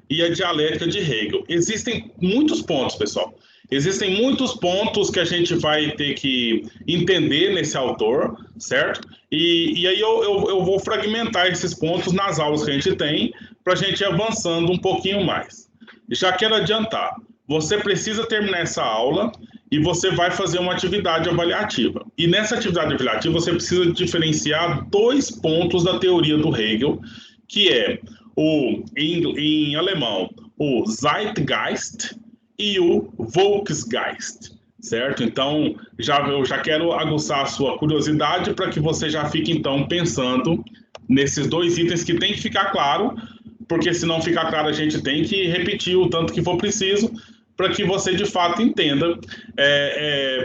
e a dialética de Hegel. Existem muitos pontos, pessoal. Existem muitos pontos que a gente vai ter que entender nesse autor, certo? E aí eu vou fragmentar esses pontos nas aulas que a gente tem, para a gente ir avançando um pouquinho mais. Já quero adiantar, você precisa terminar essa aula e você vai fazer uma atividade avaliativa. E nessa atividade avaliativa você precisa diferenciar dois pontos da teoria do Hegel, que é, em alemão, o Zeitgeist e o Volksgeist, certo? Então, eu já quero aguçar a sua curiosidade para que você já fique, então, pensando nesses dois itens que tem que ficar claro, porque se não ficar claro, a gente tem que repetir o tanto que for preciso para que você, de fato, entenda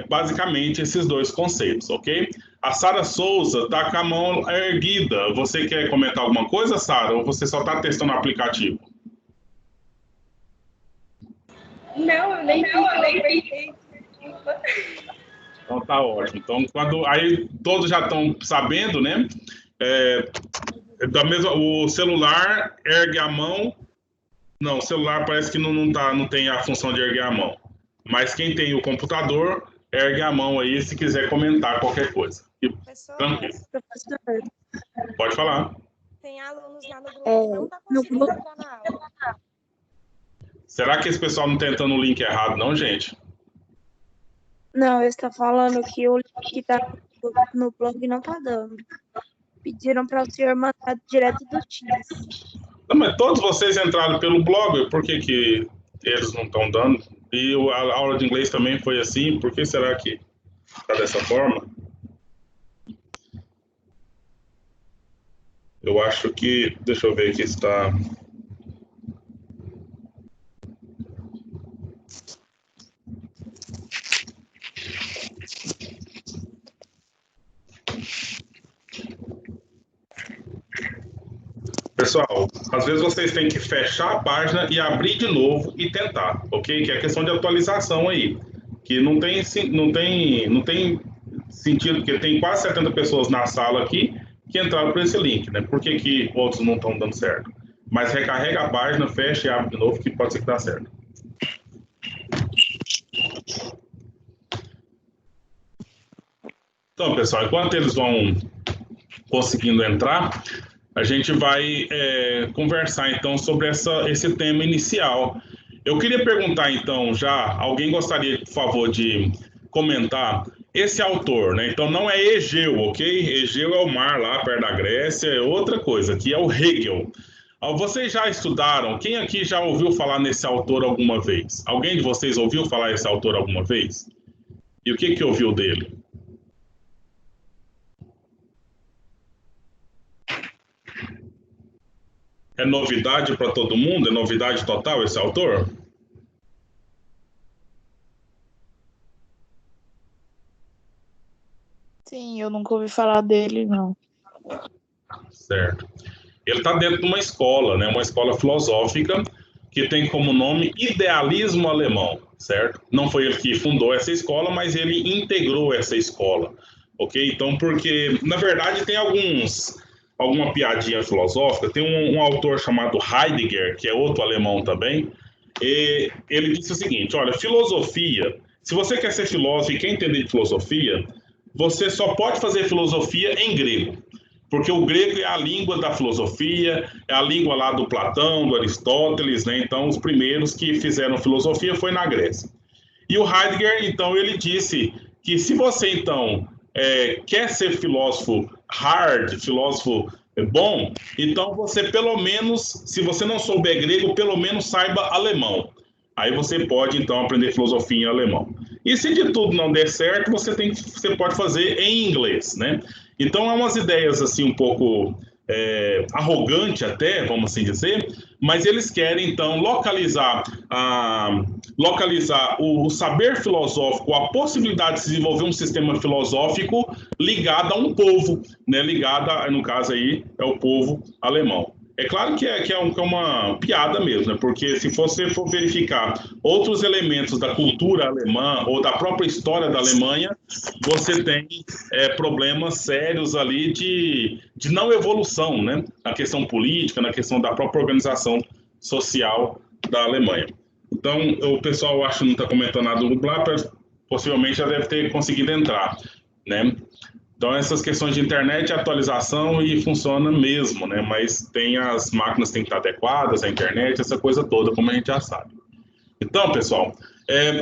basicamente esses dois conceitos, ok? A Sara Souza está com a mão erguida. Você quer comentar alguma coisa, Sara, ou você só está testando o aplicativo? Não, eu nem vi. Então tá ótimo. Então, aí todos já estão sabendo, né? O celular ergue a mão. Não, o celular parece que não tem a função de erguer a mão. Mas quem tem o computador, ergue a mão aí se quiser comentar qualquer coisa. Tranquilo. Professor, Pode falar. tem alunos lá no grupo que não está conseguindo entrar na aula. Será que esse pessoal não está entrando no link errado, não, gente? Não, ele está falando que o link que está no blog não está dando. Pediram para o senhor mandar direto do Teams. Não, mas todos vocês entraram pelo blog, por que eles não estão dando? E a aula de inglês também foi assim, por que será que está dessa forma? Eu acho que, deixa eu ver aqui se está... Pessoal, às vezes vocês têm que fechar a página e abrir de novo e tentar, ok? Que é questão de atualização aí, que não tem sentido, porque tem quase 70 pessoas na sala aqui que entraram por esse link, né? Por que outros não estão dando certo? Mas recarrega a página, fecha e abre de novo, que pode ser que dá certo. Então, pessoal, enquanto eles vão conseguindo entrar, a gente vai conversar, então, sobre esse tema inicial. Eu queria perguntar, então, alguém gostaria, por favor, de comentar esse autor, né? Então, não é Egeu, ok? Egeu é o mar lá, perto da Grécia, é outra coisa, que é o Hegel. Vocês já estudaram? Quem aqui já ouviu falar nesse autor alguma vez? Alguém de vocês ouviu falar nesse autor alguma vez? E o que ouviu dele? É novidade para todo mundo? É novidade total esse autor? Sim, eu nunca ouvi falar dele, não. Certo. Ele está dentro de uma escola, né? Uma escola filosófica que tem como nome Idealismo Alemão, certo? Não foi ele que fundou essa escola, mas ele integrou essa escola, ok? Então, porque, na verdade, tem alguma piadinha filosófica. Tem um autor chamado Heidegger, que é outro alemão também, e ele disse o seguinte, olha, filosofia, se você quer ser filósofo e quer entender de filosofia, você só pode fazer filosofia em grego, porque o grego é a língua da filosofia, é a língua lá do Platão, do Aristóteles, né? Então, os primeiros que fizeram filosofia foi na Grécia. E o Heidegger, então, ele disse que se você, então, quer ser filósofo hard, filósofo bom, então você pelo menos, se você não souber grego, pelo menos saiba alemão. Aí você pode, então, aprender filosofia em alemão. E se de tudo não der certo, você pode fazer em inglês, né? Então, é umas ideias, assim, um pouco arrogante até, vamos assim dizer, mas eles querem, então, localizar o saber filosófico, a possibilidade de se desenvolver um sistema filosófico ligado a um povo, né? Ligado, no caso aí, é o povo alemão. É claro que é uma piada mesmo, né? Porque se você for verificar outros elementos da cultura alemã ou da própria história da Alemanha, você tem problemas sérios ali de não evolução, né? Na questão política, na questão da própria organização social da Alemanha. Então, o pessoal acho que não está comentando nada do Blapper, possivelmente já deve ter conseguido entrar, né? Então, essas questões de internet, atualização e funciona mesmo, né? Mas tem as máquinas têm que estar adequadas, a internet, essa coisa toda, como a gente já sabe. Então, pessoal,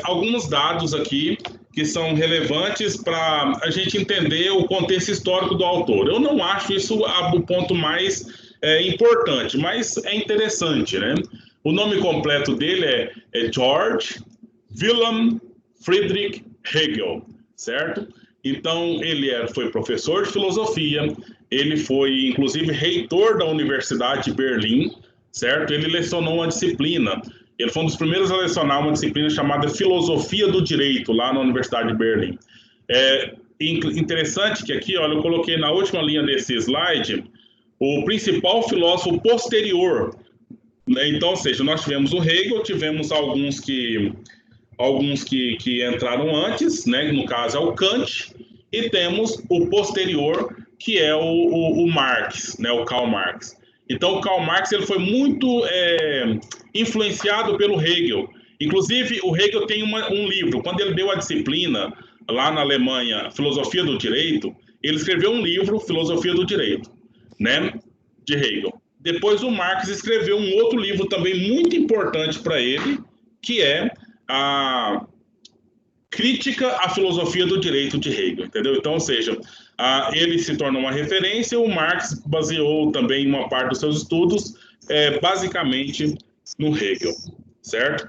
alguns dados aqui que são relevantes para a gente entender o contexto histórico do autor. Eu não acho isso o ponto mais importante, mas é interessante, né? O nome completo dele é George Wilhelm Friedrich Hegel, certo? Então, ele foi professor de filosofia, ele foi, inclusive, reitor da Universidade de Berlim, certo? Ele lecionou uma disciplina, ele foi um dos primeiros a lecionar uma disciplina chamada Filosofia do Direito, lá na Universidade de Berlim. Interessante que aqui, olha, eu coloquei na última linha desse slide o principal filósofo posterior, né? Então, ou seja, nós tivemos o Hegel, tivemos alguns que entraram antes, né? No caso é o Kant, e temos o posterior, que é o Marx, né? O Karl Marx. Então, o Karl Marx ele foi muito influenciado pelo Hegel. Inclusive, o Hegel tem um livro, quando ele deu a disciplina lá na Alemanha, Filosofia do Direito, ele escreveu um livro, Filosofia do Direito, né? De Hegel. Depois o Marx escreveu um outro livro também muito importante para ele, que é a Crítica à Filosofia do Direito de Hegel, entendeu? Então, ou seja, ele se tornou uma referência, o Marx baseou também uma parte dos seus estudos, basicamente, no Hegel, certo?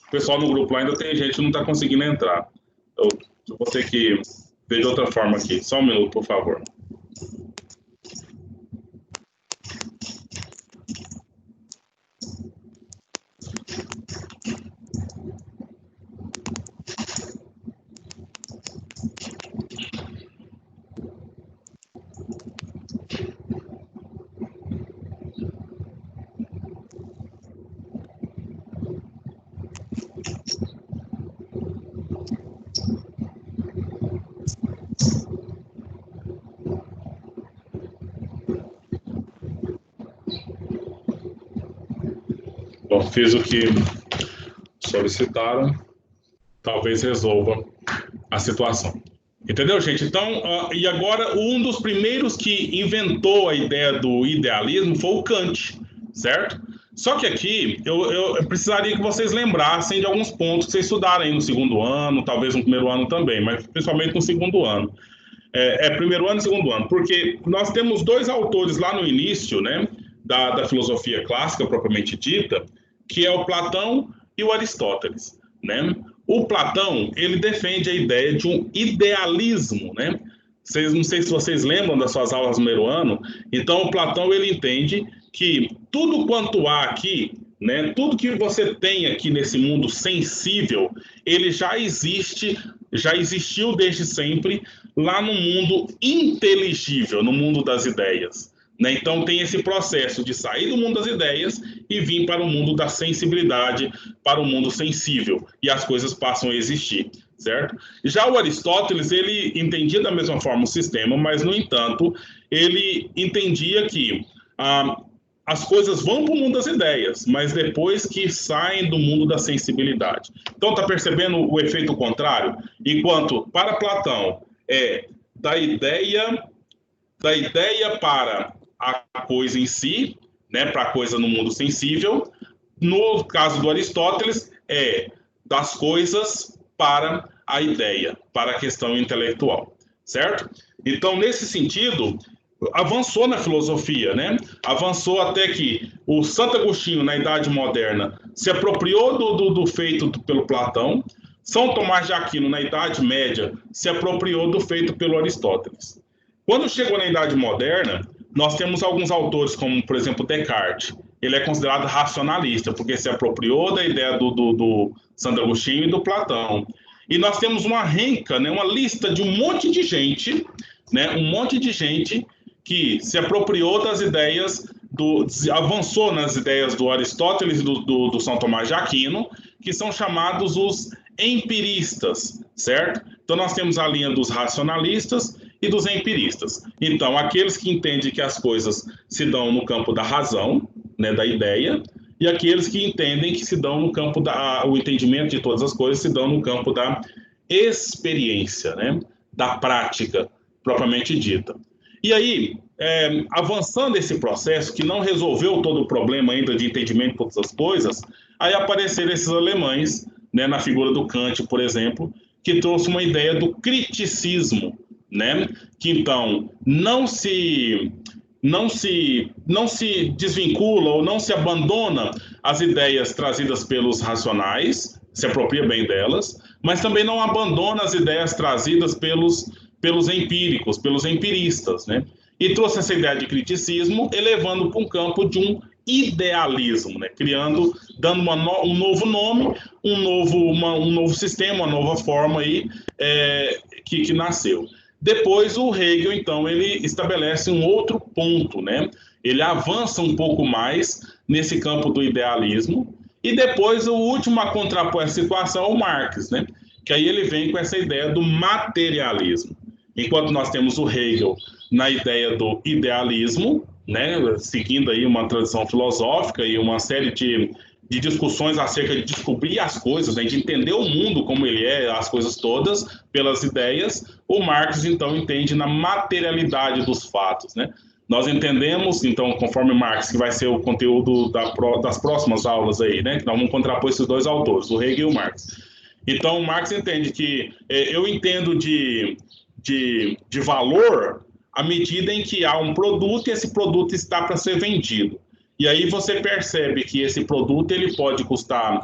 O pessoal no grupo lá ainda tem gente que não está conseguindo entrar. Eu vou ter que ver de outra forma aqui. Só um minuto, por favor. Bom, fiz o que solicitaram, talvez resolva a situação. Entendeu, gente? Então, e agora, um dos primeiros que inventou a ideia do idealismo foi o Kant, certo? Só que aqui, eu precisaria que vocês lembrassem de alguns pontos que vocês estudaram aí no segundo ano, talvez no primeiro ano também, mas principalmente no segundo ano. Primeiro ano e segundo ano, porque nós temos dois autores lá no início, né, da filosofia clássica, propriamente dita, que é o Platão e o Aristóteles, né? O Platão, ele defende a ideia de um idealismo, né? Não sei se vocês lembram das suas aulas no primeiro ano, então o Platão, ele entende que tudo quanto há aqui, né, tudo que você tem aqui nesse mundo sensível, ele já existiu desde sempre lá no mundo inteligível, no mundo das ideias, né? Então tem esse processo de sair do mundo das ideias e vir para o mundo da sensibilidade, para o mundo sensível, e as coisas passam a existir, certo? Já o Aristóteles, ele entendia da mesma forma o sistema, mas, no entanto, ele entendia que as coisas vão para o mundo das ideias, mas depois que saem do mundo da sensibilidade. Então, está percebendo o efeito contrário? Enquanto, para Platão, da ideia para a coisa em si, né, para a coisa no mundo sensível. No caso do Aristóteles, das coisas para a ideia, para a questão intelectual, certo? Então, nesse sentido, avançou na filosofia, né? Avançou até que o Santo Agostinho, na Idade Moderna, se apropriou do feito pelo Platão. São Tomás de Aquino, na Idade Média, se apropriou do feito pelo Aristóteles. Quando chegou na Idade Moderna, nós temos alguns autores, como, por exemplo, Descartes. Ele é considerado racionalista, porque se apropriou da ideia do Santo Agostinho e do Platão. E nós temos uma renca, né, uma lista de um monte de gente, né, que se apropriou das ideias, avançou nas ideias do Aristóteles e do São Tomás de Aquino, que são chamados os empiristas, certo? Então, nós temos a linha dos racionalistas e dos empiristas. Então, aqueles que entendem que as coisas se dão no campo da razão, né, da ideia, e aqueles que entendem que se dão no campo o entendimento de todas as coisas se dão no campo da experiência, né? Da prática propriamente dita. E aí, avançando esse processo, que não resolveu todo o problema ainda de entendimento de todas as coisas, aí apareceram esses alemães, né, na figura do Kant, por exemplo, que trouxe uma ideia do criticismo, né? Que então não se desvincula ou não se abandona as ideias trazidas pelos racionais, se apropria bem delas, mas também não abandona as ideias trazidas pelos empíricos, pelos empiristas, né? E trouxe essa ideia de criticismo, elevando para um campo de um idealismo, né? Dando um novo nome, um novo sistema, uma nova forma aí, que nasceu. Depois o Hegel, então, ele estabelece um outro ponto, né? Ele avança um pouco mais nesse campo do idealismo, e depois o último a contrapor essa situação é o Marx, né? Que aí ele vem com essa ideia do materialismo. Enquanto nós temos o Hegel na ideia do idealismo, né? Seguindo aí uma tradição filosófica e uma série de discussões acerca de descobrir as coisas, né? De entender o mundo como ele é, as coisas todas, pelas ideias, o Marx, então, entende na materialidade dos fatos, né? Nós entendemos, então, conforme Marx, que vai ser o conteúdo das próximas aulas aí, né? Que nós vamos contrapor esses dois autores, o Hegel e o Marx. Então, Marx entende que eu entendo de valor à medida em que há um produto e esse produto está para ser vendido. E aí você percebe que esse produto ele pode custar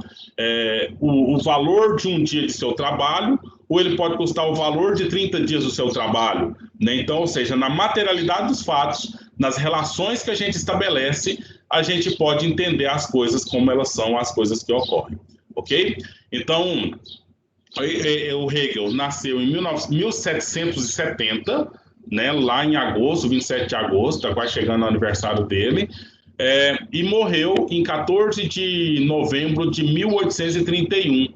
o valor de um dia de seu trabalho, ou ele pode custar o valor de 30 dias do seu trabalho, né? Então, ou seja, na materialidade dos fatos, nas relações que a gente estabelece, a gente pode entender as coisas como elas são, as coisas que ocorrem, ok? Então, o Hegel nasceu em 1770, né, lá em agosto, 27 de agosto, está quase chegando ao aniversário dele, e morreu em 14 de novembro de 1831,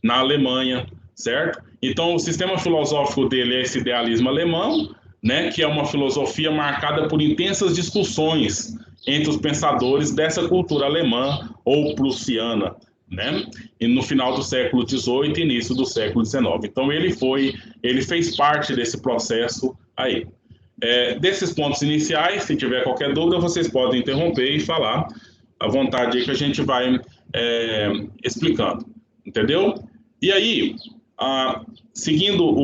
na Alemanha, certo? Então, o sistema filosófico dele é esse idealismo alemão, né, que é uma filosofia marcada por intensas discussões entre os pensadores dessa cultura alemã ou prussiana, né? E no final do século XVIII e início do século XIX. Então, ele fez parte desse processo aí. Desses pontos iniciais, se tiver qualquer dúvida, vocês podem interromper e falar à vontade aí que a gente vai explicando, entendeu? E aí, seguindo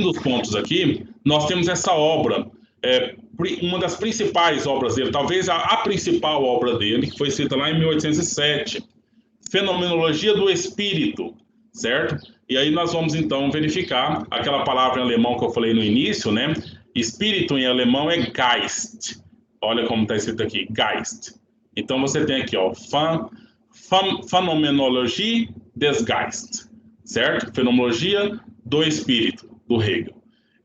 os pontos aqui, nós temos essa obra, uma das principais obras dele, talvez a principal obra dele, que foi escrita lá em 1807, Fenomenologia do Espírito, certo? E aí nós vamos, então, verificar aquela palavra em alemão que eu falei no início, né? Espírito em alemão é Geist. Olha como está escrito aqui, Geist. Então você tem aqui, ó, Phänomenologie des Geist, certo? Fenomenologia do Espírito, do Hegel.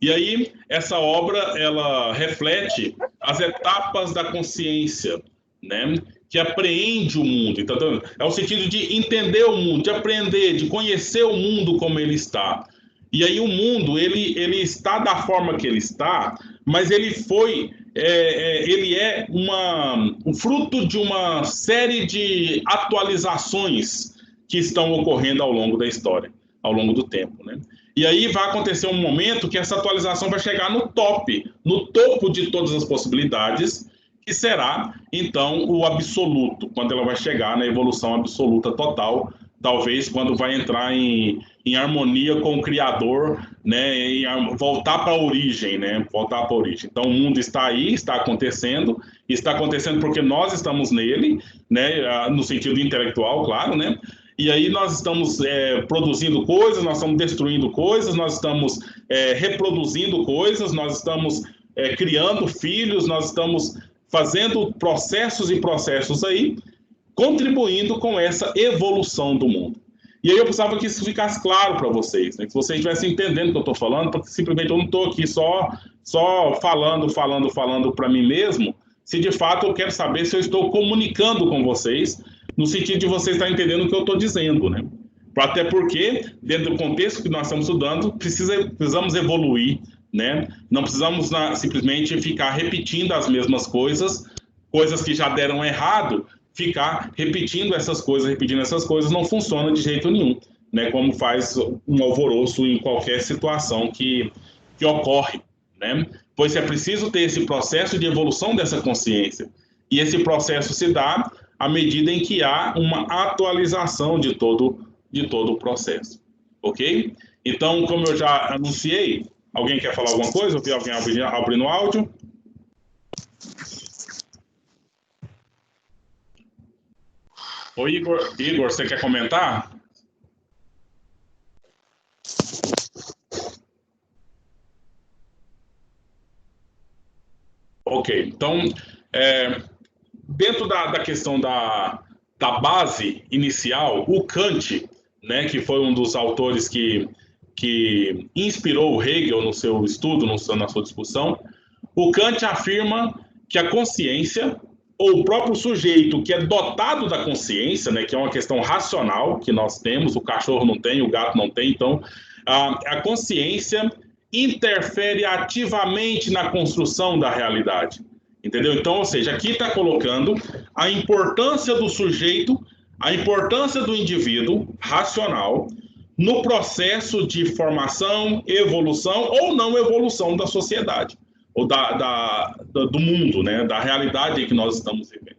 E aí, essa obra, ela reflete as etapas da consciência, né? Que apreende o mundo. Então, é o sentido de entender o mundo, de aprender, de conhecer o mundo como ele está. E aí o mundo, ele está da forma que ele está, mas ele é um fruto de uma série de atualizações que estão ocorrendo ao longo da história, ao longo do tempo, né? E aí vai acontecer um momento que essa atualização vai chegar no topo de todas as possibilidades, que será, então, o absoluto, quando ela vai chegar na evolução absoluta total, talvez quando vai entrar em harmonia com o Criador, né, e voltar para a origem, né, voltar para a origem. Então, o mundo está aí, está acontecendo porque nós estamos nele, né, no sentido intelectual, claro, né, e aí nós estamos produzindo coisas, nós estamos destruindo coisas, nós estamos reproduzindo coisas, nós estamos criando filhos, nós estamos fazendo processos e processos aí, contribuindo com essa evolução do mundo. E aí eu precisava que isso ficasse claro para vocês, né? Que vocês estivessem entendendo o que eu estou falando, porque simplesmente eu não estou aqui só falando para mim mesmo, se de fato eu quero saber se eu estou comunicando com vocês, no sentido de vocês estarem entendendo o que eu estou dizendo, né? Até porque, dentro do contexto que nós estamos estudando, precisamos evoluir, né? Não precisamos simplesmente ficar repetindo as mesmas coisas coisas que já deram errado, ficar repetindo essas coisas não funciona de jeito nenhum, né? Como faz um alvoroço em qualquer situação que ocorre, né? Pois é preciso ter esse processo de evolução dessa consciência. E esse processo se dá à medida em que há uma atualização de todo o processo, ok? Então, como eu já anunciei, alguém quer falar alguma coisa? Eu vi alguém abrindo o áudio. Ô, Igor, você quer comentar? Ok, então, dentro da questão da base inicial, o Kant, né, que foi um dos autores que inspirou o Hegel no seu estudo, na sua discussão, o Kant afirma que a consciência, ou o próprio sujeito que é dotado da consciência, né, que é uma questão racional que nós temos, o cachorro não tem, o gato não tem, então a consciência interfere ativamente na construção da realidade, entendeu? Então, ou seja, aqui está colocando a importância do sujeito, a importância do indivíduo racional no processo de formação, evolução ou não evolução da sociedade, ou do mundo, né? Da realidade em que nós estamos vivendo.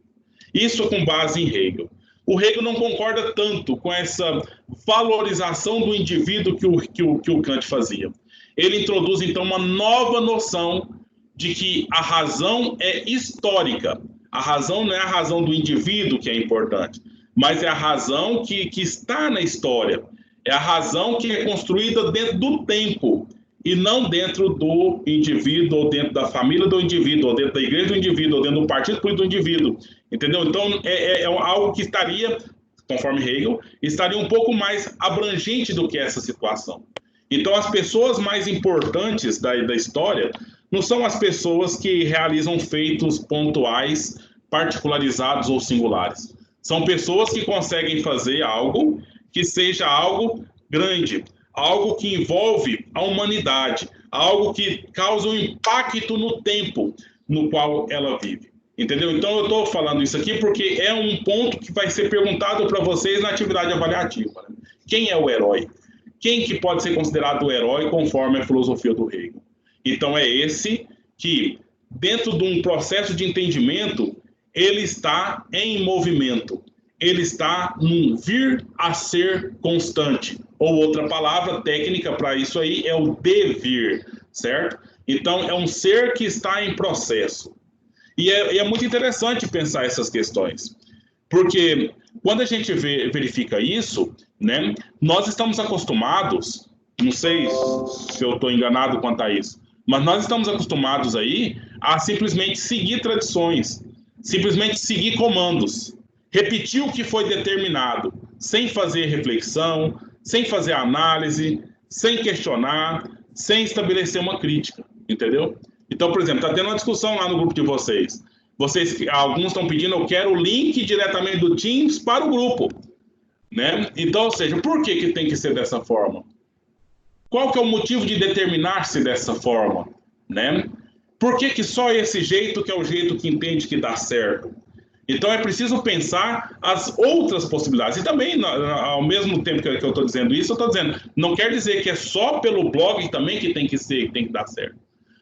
Isso com base em Hegel. O Hegel não concorda tanto com essa valorização do indivíduo que o Kant fazia. Ele introduz, então, uma nova noção de que a razão é histórica. A razão não é a razão do indivíduo que é importante, mas é a razão que está na história. É a razão que é construída dentro do tempo e não dentro do indivíduo, ou dentro da família do indivíduo, ou dentro da igreja do indivíduo, ou dentro do partido político do indivíduo. Entendeu? Então, é algo que estaria, conforme Hegel, estaria um pouco mais abrangente do que essa situação. Então, as pessoas mais importantes da história não são as pessoas que realizam feitos pontuais, particularizados ou singulares. São pessoas que conseguem fazer algo que seja algo grande, algo que envolve a humanidade, algo que causa um impacto no tempo no qual ela vive. Entendeu? Então, eu estou falando isso aqui porque é um ponto que vai ser perguntado para vocês na atividade avaliativa, né? Quem é o herói? Quem que pode ser considerado o herói conforme a filosofia do Hegel? Então, é esse que, dentro de um processo de entendimento, ele está em movimento. Ele está num vir a ser constante. Ou outra palavra técnica para isso aí é o devir, certo? Então, é um ser que está em processo. E é muito interessante pensar essas questões. Porque quando a gente verifica isso, né, nós estamos acostumados, não sei se eu estou enganado quanto a isso, mas nós estamos acostumados aí a simplesmente seguir tradições, simplesmente seguir comandos, repetir o que foi determinado, sem fazer reflexão, sem fazer análise, sem questionar, sem estabelecer uma crítica, entendeu? Então, por exemplo, está tendo uma discussão lá no grupo de vocês. Alguns estão pedindo, eu quero o link diretamente do Teams para o grupo, né? Então, ou seja, por que tem que ser dessa forma? Qual que é o motivo de determinar-se dessa forma, né? Por que só esse jeito que é o jeito que entende que dá certo? Então, é preciso pensar as outras possibilidades. E também, ao mesmo tempo que eu estou dizendo isso, eu estou dizendo, não quer dizer que é só pelo blog também que tem que dar certo.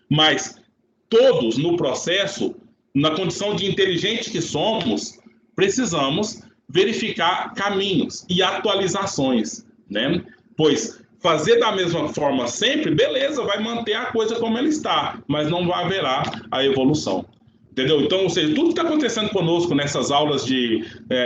Mas todos no processo, na condição de inteligente que somos, precisamos verificar caminhos e atualizações, né? Pois fazer da mesma forma sempre, beleza, vai manter a coisa como ela está, mas não haverá a evolução. Entendeu? Então, ou seja, tudo que está acontecendo conosco nessas aulas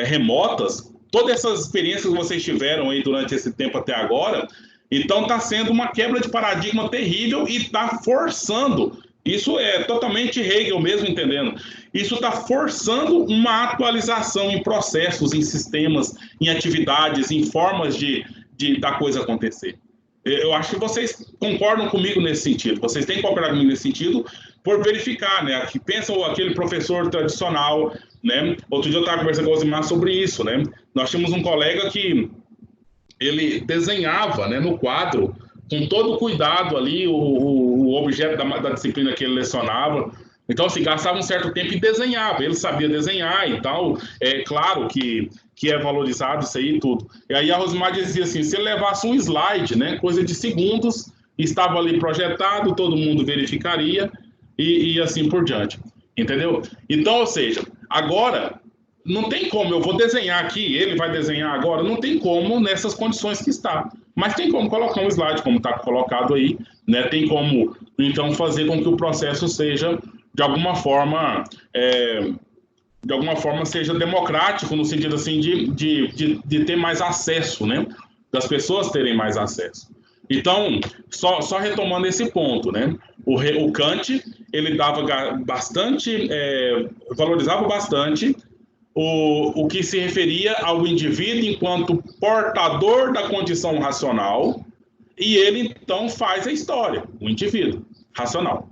remotas, todas essas experiências que vocês tiveram aí durante esse tempo até agora, então está sendo uma quebra de paradigma terrível e está forçando, isso é totalmente Hegel mesmo entendendo, isso está forçando uma atualização em processos, em sistemas, em atividades, em formas da coisa acontecer. Eu acho que vocês concordam comigo nesse sentido, vocês têm que concordar comigo nesse sentido, por verificar, né? Que pensam aquele professor tradicional, né? Outro dia eu estava conversando com o Osimar sobre isso, né? Nós tínhamos um colega que ele desenhava, né, no quadro, com todo o cuidado ali, o objeto da disciplina que ele lecionava, Então, assim, gastava um certo tempo e desenhava. Ele sabia desenhar e tal. É claro que é valorizado isso aí e tudo. E aí a Rosimar dizia assim, se ele levasse um slide, né, coisa de segundos, estava ali projetado, todo mundo verificaria e assim por diante. Entendeu? Então, ou seja, agora não tem como, eu vou desenhar aqui, ele vai desenhar agora, não tem como nessas condições que está. Mas tem como colocar um slide, como está colocado aí, né? Tem como, então, fazer com que o processo seja, de alguma forma, seja democrático, no sentido assim de ter mais acesso, né? Das pessoas terem mais acesso. Então, só retomando esse ponto, né? O Kant, ele dava bastante, valorizava bastante o que se referia ao indivíduo enquanto portador da condição racional, e ele então faz a história, o indivíduo racional.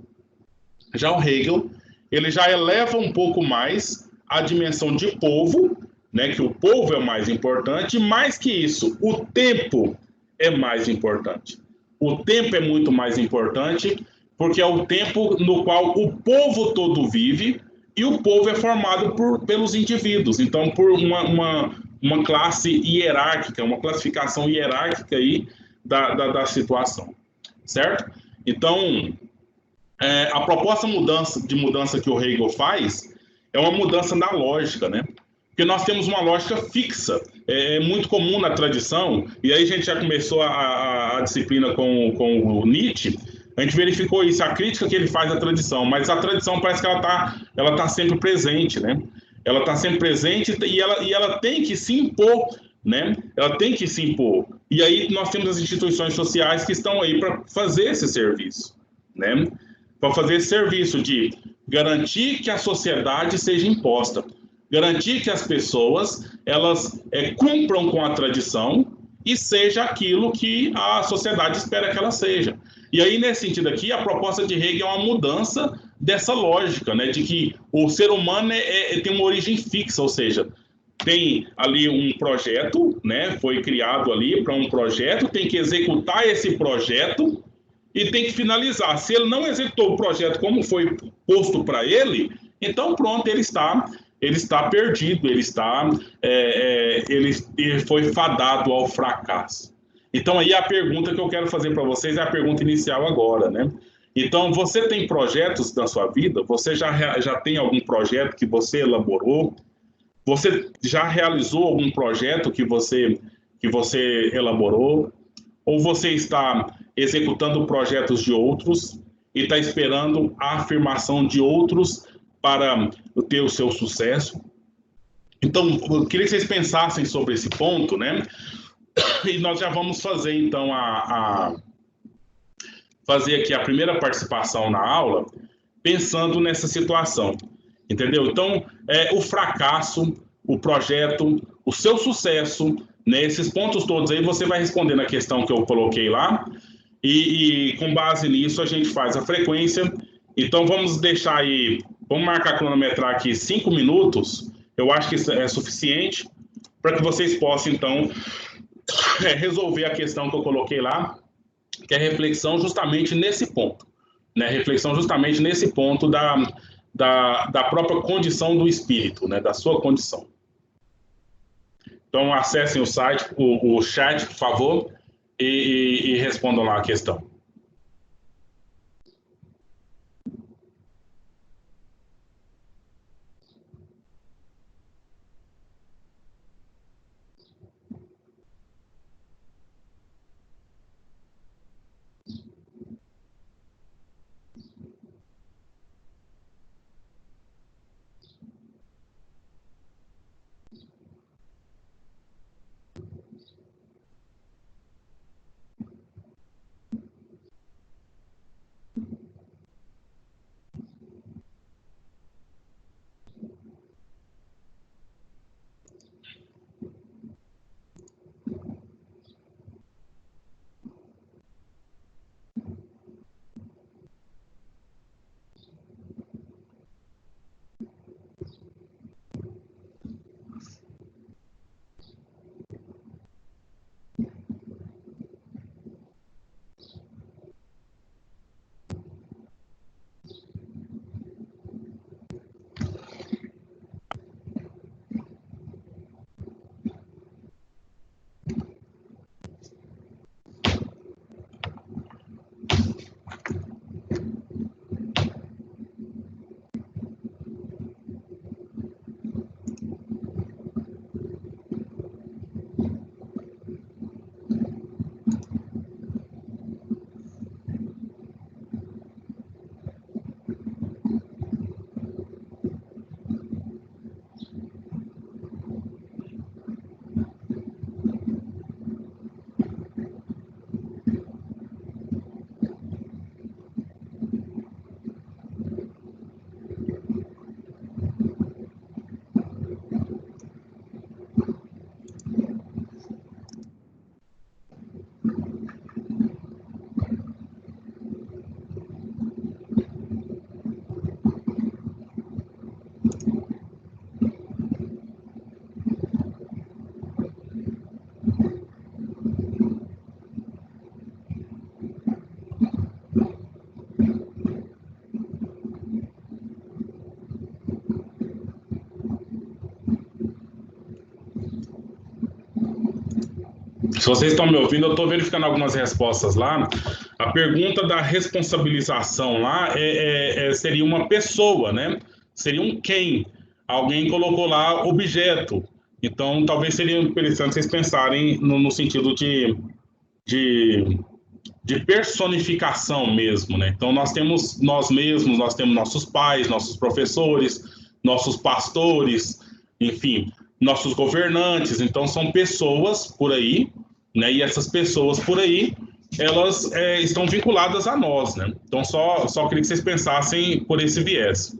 Já o Hegel, ele já eleva um pouco mais a dimensão de povo, né, que o povo é o mais importante, mais que isso, o tempo é mais importante. O tempo é muito mais importante, porque é o tempo no qual o povo todo vive, e o povo é formado pelos indivíduos, então por uma classe hierárquica, uma classificação hierárquica aí da situação, certo? Então, a proposta de mudança que o Hegel faz é uma mudança na lógica, né? Porque nós temos uma lógica fixa, é muito comum na tradição, e aí a gente já começou a disciplina com o Nietzsche, a gente verificou isso, a crítica que ele faz à tradição, mas a tradição parece que ela tá sempre presente, né? Ela está sempre presente e ela tem que se impor, né? Ela tem que se impor. E aí nós temos as instituições sociais que estão aí para fazer esse serviço, né? Para fazer esse serviço de garantir que a sociedade seja imposta, garantir que as pessoas elas cumpram com a tradição e seja aquilo que a sociedade espera que ela seja. E aí, nesse sentido aqui, a proposta de Hegel é uma mudança dessa lógica, né, de que o ser humano tem uma origem fixa, ou seja, tem ali um projeto, né, foi criado ali para um projeto, tem que executar esse projeto e tem que finalizar. Se ele não executou o projeto como foi posto para ele, então pronto, ele está perdido, ele foi fadado ao fracasso. Então aí a pergunta que eu quero fazer para vocês é a pergunta inicial agora, né? Então você tem projetos na sua vida? Você já tem algum projeto que você elaborou? Você já realizou algum projeto que você elaborou? Ou você está executando projetos de outros e está esperando a afirmação de outros para ter o seu sucesso? Então, eu queria que vocês pensassem sobre esse ponto, né? E nós já vamos fazer, então, fazer aqui a primeira participação na aula, pensando nessa situação, entendeu? Então, o fracasso, o projeto, o seu sucesso, né, esses pontos todos aí, você vai responder na questão que eu coloquei lá, e com base nisso a gente faz a frequência. Então, vamos deixar aí, vamos marcar cronometrar aqui 5 minutos, eu acho que isso é suficiente, para que vocês possam, então, resolver a questão que eu coloquei lá, que é reflexão justamente nesse ponto, né? Reflexão justamente nesse ponto da própria condição do espírito, né? Da sua condição. Então, acessem o site, o chat, por favor, e respondam lá a questão. Se vocês estão me ouvindo, eu estou verificando algumas respostas lá. A pergunta da responsabilização lá seria uma pessoa, né? Seria um quem. Alguém colocou lá objeto. Então, talvez seria interessante vocês pensarem no sentido de personificação mesmo, né? Então, nós temos nós mesmos, nós temos nossos pais, nossos professores, nossos pastores, enfim, nossos governantes. Então, são pessoas por aí, né? E essas pessoas por aí, elas estão vinculadas a nós, né? Então, só queria que vocês pensassem por esse viés.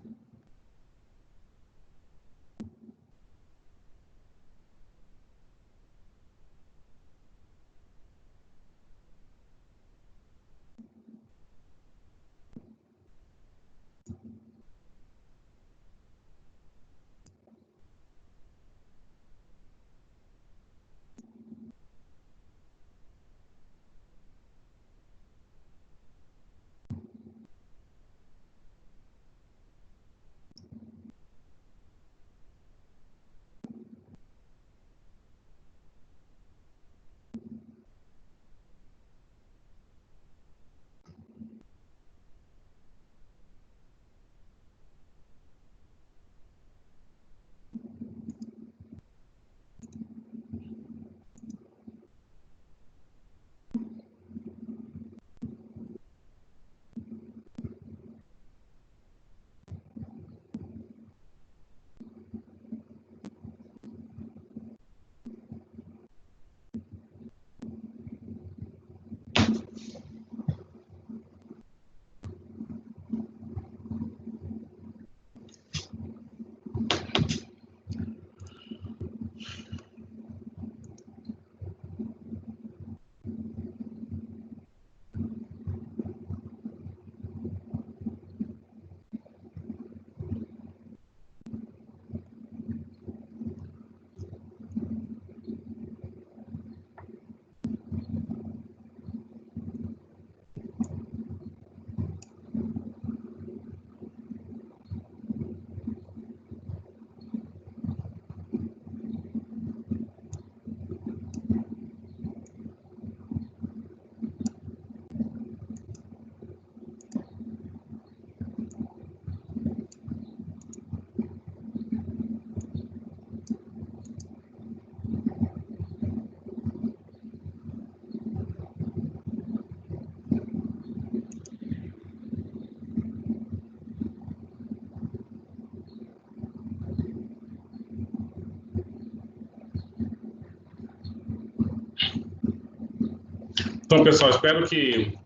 Então, pessoal, espero que...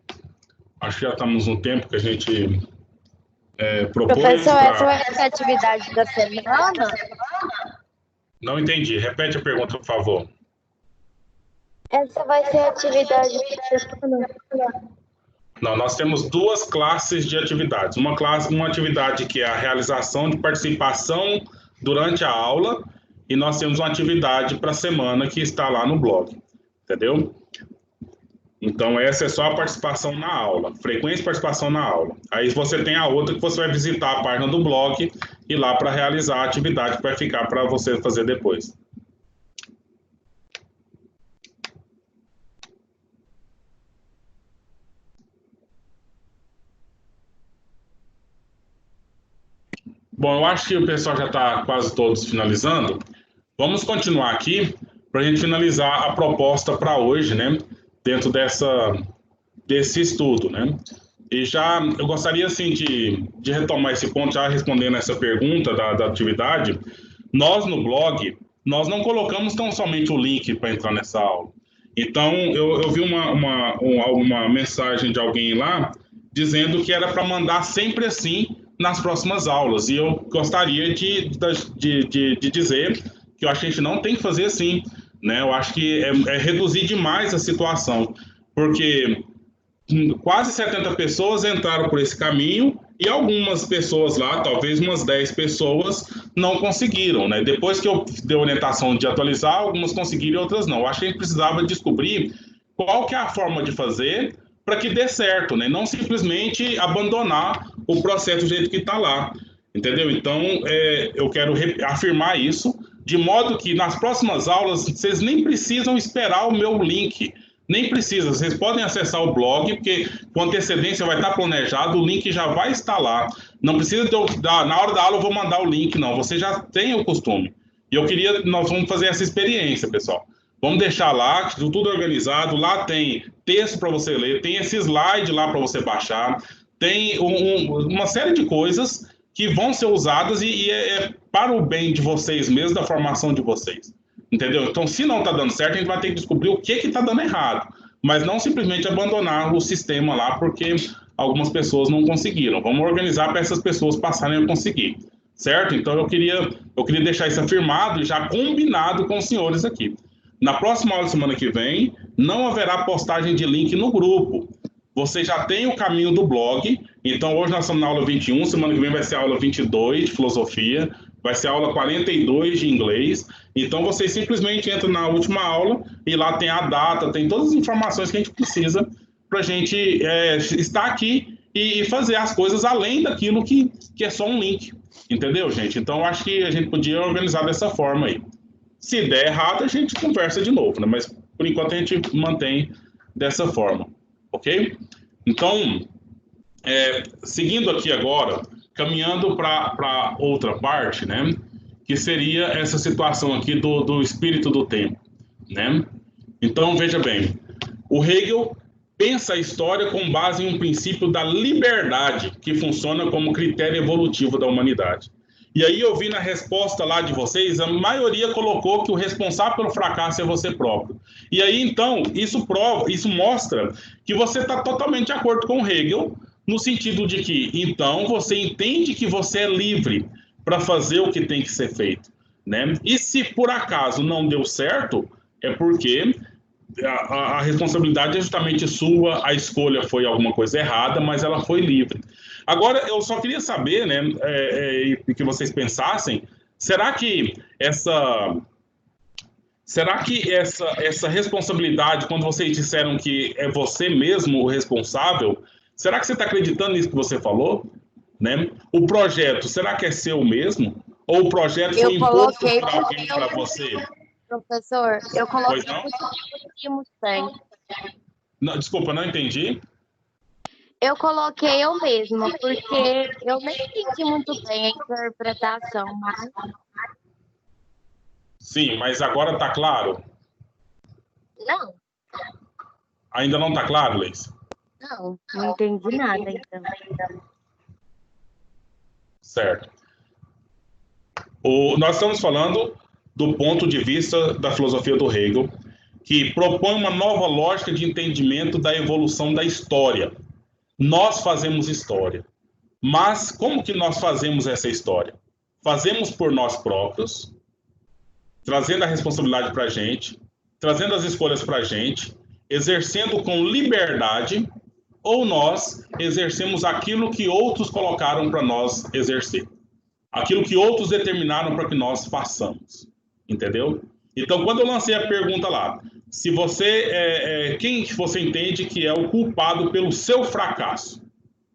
Acho que já estamos no tempo que a gente propôs. Professor, essa vai ser a atividade da semana? Não entendi. Repete a pergunta, por favor. Essa vai ser a atividade da semana? Não, nós temos duas classes de atividades. Uma atividade que é a realização de participação durante a aula, e nós temos uma atividade para a semana que está lá no blog. Entendeu? Então, essa é só a participação na aula, frequência de participação na aula. Aí você tem a outra que você vai visitar a página do blog e lá para realizar a atividade que vai ficar para você fazer depois. Bom, eu acho que o pessoal já está quase todos finalizando. Vamos continuar aqui para a gente finalizar a proposta para hoje, né? Dentro desse estudo, né? E já eu gostaria assim de retomar esse ponto, já respondendo essa pergunta da atividade. Nós no blog, nós não colocamos tão somente o link para entrar nessa aula. Então eu vi uma mensagem de alguém lá dizendo que era para mandar sempre assim nas próximas aulas. E eu gostaria de dizer que eu acho que a gente não tem que fazer assim, né? Eu acho que é reduzir demais a situação, porque quase 70 pessoas entraram por esse caminho e algumas pessoas lá, talvez umas 10 pessoas, não conseguiram, né? Depois que eu dei a orientação de atualizar, algumas conseguiram e outras não. Eu acho que a gente precisava descobrir qual que é a forma de fazer para que dê certo, né? Não simplesmente abandonar o processo do jeito que está lá, entendeu? Então, eu quero afirmar isso, de modo que nas próximas aulas vocês nem precisam esperar o meu link, nem precisa, vocês podem acessar o blog, porque com antecedência vai estar planejado, o link já vai estar lá. Não precisa na hora da aula eu vou mandar o link, não, você já tem o costume. E nós vamos fazer essa experiência, pessoal. Vamos deixar lá, tudo organizado, lá tem texto para você ler, tem esse slide lá para você baixar, tem uma série de coisas que vão ser usadas e é para o bem de vocês mesmo, da formação de vocês. Entendeu? Então, se não está dando certo, a gente vai ter que descobrir o que está dando errado, mas não simplesmente abandonar o sistema lá porque algumas pessoas não conseguiram. Vamos organizar para essas pessoas passarem a conseguir, certo? Então, eu queria deixar isso afirmado e já combinado com os senhores aqui. Na próxima aula, semana que vem, não haverá postagem de link no grupo. Você já tem o caminho do blog, então hoje nós estamos na aula 21, semana que vem vai ser a aula 22 de filosofia, vai ser a aula 42 de inglês, então vocês simplesmente entram na última aula e lá tem a data, tem todas as informações que a gente precisa para a gente estar aqui e fazer as coisas além daquilo que é só um link, entendeu, gente? Então, eu acho que a gente podia organizar dessa forma aí. Se der errado, a gente conversa de novo, né? Mas, por enquanto, a gente mantém dessa forma, ok? Então, seguindo aqui agora, caminhando para outra parte, né? Que seria essa situação aqui do espírito do tempo, né? Então, veja bem, o Hegel pensa a história com base em um princípio da liberdade, que funciona como critério evolutivo da humanidade. E aí eu vi na resposta lá de vocês, a maioria colocou que o responsável pelo fracasso é você próprio. E aí, então, isso mostra que você está totalmente de acordo com Hegel, no sentido de que, então, você entende que você é livre para fazer o que tem que ser feito, né? E se por acaso não deu certo, é porque a responsabilidade é justamente sua, a escolha foi alguma coisa errada, mas ela foi livre. Agora, eu só queria saber, né, que vocês pensassem, será que essa responsabilidade, quando vocês disseram que é você mesmo o responsável, será que você está acreditando nisso que você falou? Né? O projeto, será que é seu mesmo? Ou o projeto foi imposto por alguém para você? Professor, eu coloquei o tem. Não, desculpa, não entendi. Eu coloquei eu mesma, porque eu nem entendi muito bem a interpretação, mas... Sim, mas agora está claro? Não. Ainda não está claro, Leis? Não entendi nada, então. Certo. Nós estamos falando do ponto de vista da filosofia do Hegel, que propõe uma nova lógica de entendimento da evolução da história. Nós fazemos história. Mas como que nós fazemos essa história? Fazemos por nós próprios, trazendo a responsabilidade para a gente, trazendo as escolhas para a gente, exercendo com liberdade, ou nós exercemos aquilo que outros colocaram para nós exercer. Aquilo que outros determinaram para que nós façamos. Entendeu? Então, quando eu lancei a pergunta lá, se você quem você entende que é o culpado pelo seu fracasso?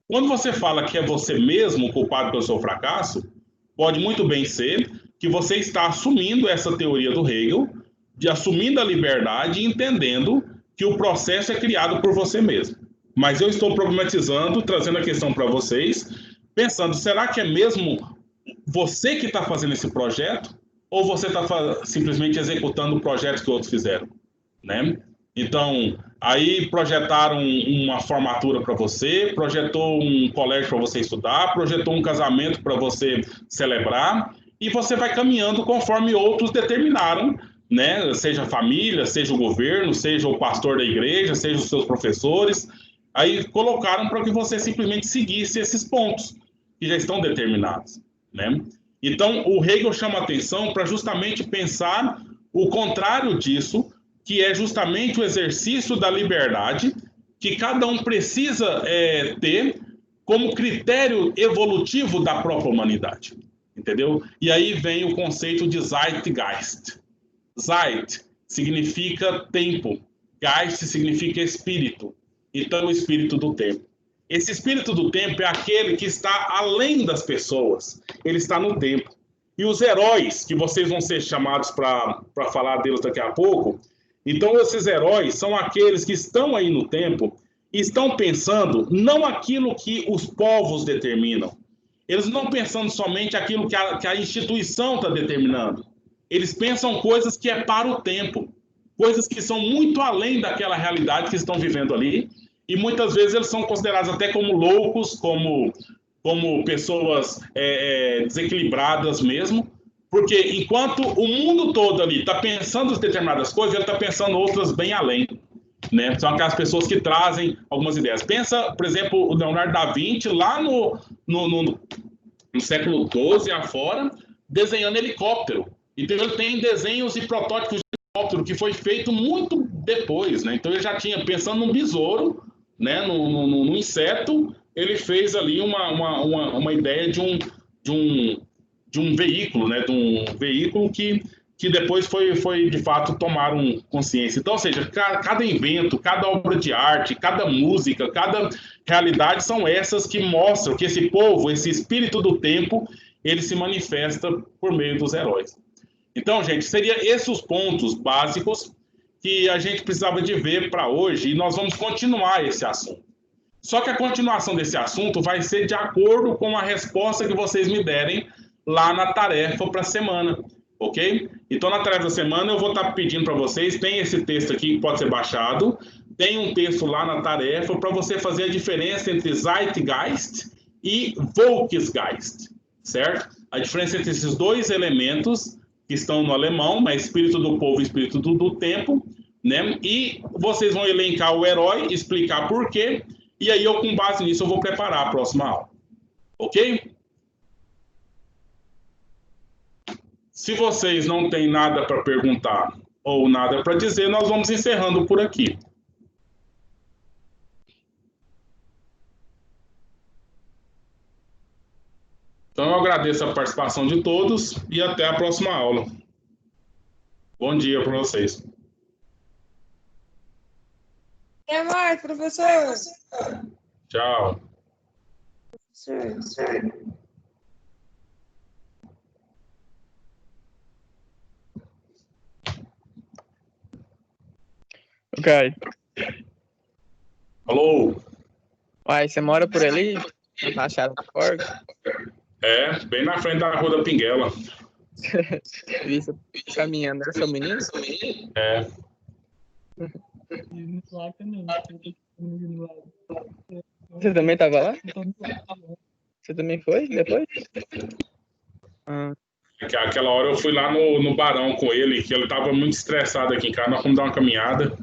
Quando você fala que é você mesmo o culpado pelo seu fracasso, pode muito bem ser que você está assumindo essa teoria do Hegel, assumindo a liberdade e entendendo que o processo é criado por você mesmo. Mas eu estou problematizando, trazendo a questão para vocês, pensando, será que é mesmo você que está fazendo esse projeto? Ou você está simplesmente executando o projeto que outros fizeram, né? Então, aí projetaram uma formatura para você, projetou um colégio para você estudar, projetou um casamento para você celebrar, e você vai caminhando conforme outros determinaram, né? Seja a família, seja o governo, seja o pastor da igreja, seja os seus professores, aí colocaram para que você simplesmente seguisse esses pontos. que já estão determinadas, né? Então, o Hegel chama atenção para justamente pensar o contrário disso, que é justamente o exercício da liberdade que cada um precisa ter como critério evolutivo da própria humanidade, entendeu? E aí vem o conceito de Zeitgeist. Zeit significa tempo, Geist significa espírito, então o espírito do tempo. Esse espírito do tempo é aquele que está além das pessoas, ele está no tempo. E os heróis, que vocês vão ser chamados para falar deles daqui a pouco, então esses heróis são aqueles que estão aí no tempo e estão pensando não aquilo que os povos determinam. Eles não pensando somente aquilo que a instituição está determinando. Eles pensam coisas que é para o tempo, coisas que são muito além daquela realidade que estão vivendo ali, e muitas vezes eles são considerados até como loucos, como pessoas desequilibradas mesmo, porque enquanto o mundo todo ali está pensando em determinadas coisas, ele está pensando outras bem além, né? São aquelas pessoas que trazem algumas ideias. Pensa, por exemplo, o Leonardo da Vinci lá no século XII afora, desenhando helicóptero. Então ele tem desenhos e protótipos de helicóptero que foi feito muito depois, né? Então ele já tinha, pensando num besouro, né? No inseto, ele fez ali uma ideia de um veículo, né? De um veículo que depois foi de fato tomaram consciência. Então, ou seja, cada invento, cada obra de arte, cada música, cada realidade são essas que mostram que esse povo, esse espírito do tempo, ele se manifesta por meio dos heróis. Então, gente, seriam esses os pontos básicos que a gente precisava de ver para hoje, e nós vamos continuar esse assunto. Só que a continuação desse assunto vai ser de acordo com a resposta que vocês me derem lá na tarefa para a semana, ok? Então, na tarefa da semana, eu vou estar pedindo para vocês, tem esse texto aqui que pode ser baixado, tem um texto lá na tarefa para você fazer a diferença entre Zeitgeist e Volksgeist, certo? A diferença entre esses dois elementos que estão no alemão, mas espírito do povo e espírito do tempo, né? E vocês vão elencar o herói, explicar por quê, e aí eu, com base nisso, eu vou preparar a próxima aula. Ok? Se vocês não têm nada para perguntar ou nada para dizer, nós vamos encerrando por aqui. Então, eu agradeço a participação de todos e até a próxima aula. Bom dia para vocês. Até mais, professor. Tchau. Professor. Ok. Alô? Uai, você mora por ali? Na Baixada do Corvo? Bem na frente da Rua da Pinguela. Vi você caminhando. Era seu menino? É. Você também estava lá? Você também foi depois? Aquela hora eu fui lá no Barão com ele, que ele estava muito estressado aqui em casa. Nós fomos dar uma caminhada.